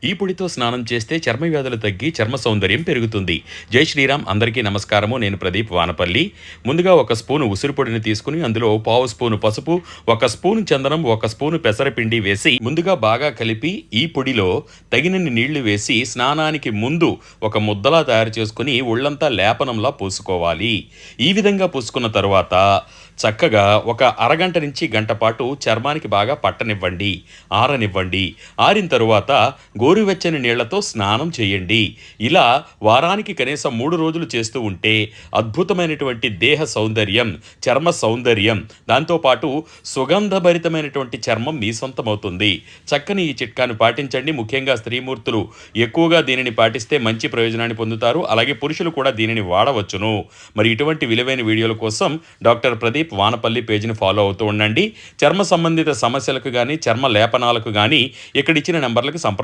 ఈ పొడితో స్నానం చేస్తే చర్మ వ్యాధులు తగ్గి చర్మ సౌందర్యం పెరుగుతుంది. జై శ్రీరామ్. అందరికీ నమస్కారము. నేను ప్రదీప్ వానపల్లి. ముందుగా ఒక స్పూను ఉసిరి పొడిని తీసుకుని అందులో పావు స్పూను పసుపు, ఒక స్పూను చందనం, ఒక స్పూను పెసరపిండి వేసి ముందుగా బాగా కలిపి ఈ పొడిలో తగినన్ని నీళ్లు వేసి స్నానానికి ముందు ఒక ముద్దలా తయారు చేసుకుని ఒళ్ళంతా లేపనంలా పూసుకోవాలి. ఈ విధంగా పూసుకున్న తరువాత చక్కగా ఒక అరగంట నుంచి గంట పాటు చర్మానికి బాగా పట్టనివ్వండి, ఆరనివ్వండి. ఆరిన తరువాత గోరువెచ్చని నీళ్లతో స్నానం చేయండి. ఇలా వారానికి కనీసం 3 రోజులు చేస్తూ ఉంటే అద్భుతమైనటువంటి దేహ సౌందర్యం, చర్మ సౌందర్యం, దాంతోపాటు సుగంధభరితమైనటువంటి చర్మం మీ సొంతమవుతుంది. చక్కని ఈ చిట్కాను పాటించండి. ముఖ్యంగా స్త్రీమూర్తులు ఎక్కువగా దీనిని పాటిస్తే మంచి ప్రయోజనాన్ని పొందుతారు. అలాగే పురుషులు కూడా దీనిని వాడవచ్చును. మరి ఇటువంటి విలువైన వీడియోల కోసం డాక్టర్ ప్రదీప్ వానపల్లి పేజీని ఫాలో అవుతూ ఉండండి. చర్మ సంబంధిత సమస్యలకు కానీ, చర్మ లేపనాలకు కానీ ఇక్కడ ఇచ్చిన నంబర్లకు సంప్రదించండి.